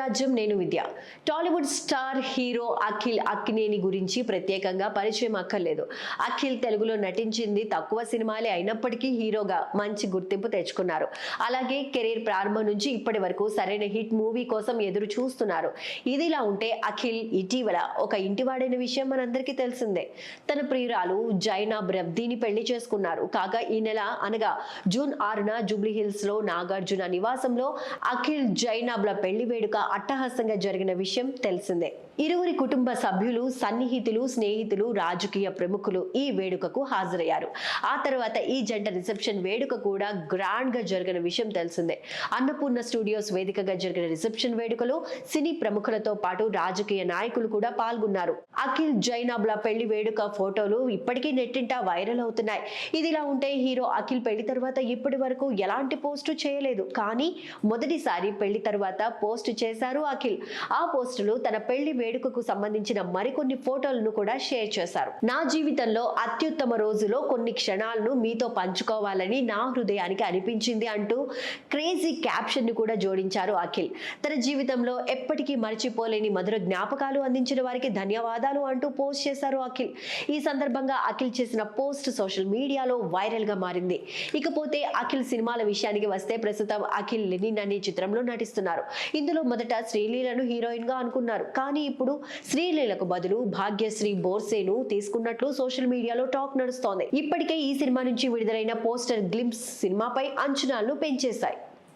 రాజ్యం నేను విద్య. Tollywood star hero Akhil Akkineni గురించి ప్రత్యేకంగా పరిచయం అక్కర్లేదు. అఖిల్ తెలుగులో నటించింది తక్కువ సినిమాలే అయినప్పటికీ హీరోగా మంచి గుర్తింపు తెచ్చుకున్నారు. అలాగే కెరీర్ ప్రారంభం నుంచి ఇప్పటి వరకు సరైన హిట్ మూవీ కోసం ఎదురు చూస్తున్నారు. ఇదిలా ఉంటే అఖిల్ ఇటీవల ఒక ఇంటివాడైన విషయం మనందరికీ తెలిసిందే. తన ప్రియురాలు జైనాబ్ రబ్దీని పెళ్లి చేసుకున్నారు. కాగా ఈ నెల అనగా జూన్ 6న జూబ్లీహిల్స్ లో నాగార్జున నివాసంలో అఖిల్ జైనాబ్ల పెళ్లి వేడుక అట్టహాసంగా జరిగిన విషయం తెలిసిందే. ఇరువురి కుటుంబ సభ్యులు, సన్నిహితులు, స్నేహితులు, రాజకీయ ప్రముఖులు ఈ వేడుకకు హాజరయ్యారు. ఆ తర్వాత ఈ జంట రిసెప్షన్ వేడుక కూడా గ్రాండ్ గా జరిగిన విషయం తెలిసిందే. అన్నపూర్ణ స్టూడియోస్ వేదికగా జరిగిన రిసెప్షన్ వేడుకలో సినీ ప్రముఖులతో పాటు రాజకీయ నాయకులు కూడా పాల్గొన్నారు. అఖిల్ జైనాబ్ల పెళ్లి వేడుక ఫోటోలు ఇప్పటికీ నెట్టింట వైరల్ అవుతున్నాయి. ఇదిలా ఉంటే హీరో అఖిల్ పెళ్లి తర్వాత ఇప్పటి వరకు ఎలాంటి పోస్టు చేయలేదు. కానీ మొదటిసారి పెళ్లి తర్వాత పోస్ట్ చేశారు అఖిల్. ఆ పోస్టులు తన పెళ్లి వేడుకకు సంబంధించిన మరికొన్ని ఫోటోలను కూడా షేర్ చేశారు. నా జీవితంలో అత్యుత్తమ రోజులో కొన్ని క్షణాలను మీతో పంచుకోవాలని నా హృదయానికి అనిపించింది అంటూ క్రేజీ క్యాప్షన్ ని కూడా జోడించారు అఖిల్. తన జీవితంలో ఎప్పటికీ మర్చిపోలేని మధుర జ్ఞాపకాలు అందించిన వారికి ధన్యవాదాలు అంటూ పోస్ట్ చేశారు అఖిల్. ఈ సందర్భంగా అఖిల్ చేసిన పోస్ట్ సోషల్ మీడియాలో వైరల్ గా మారింది. ఇకపోతే అఖిల్ సినిమాల విషయానికి వస్తే ప్రస్తుతం అఖిల్ లెనిన్ అనే చిత్రంలో నటిస్తున్నారు. ఇందులో మొదట శ్రీలీలను హీరోయిన్ గా అనుకున్నారు. కానీ ఇప్పుడు శ్రీలీలకు బదులు భాగ్యశ్రీ బోర్సేను తీసుకున్నట్లు సోషల్ మీడియాలో టాక్ నడుస్తోంది. ఇప్పటికే ఈ సినిమా నుంచి విడుదలైన పోస్టర్ గ్లింప్స్ సినిమాపై అంచనాలను పెంచేశాయి.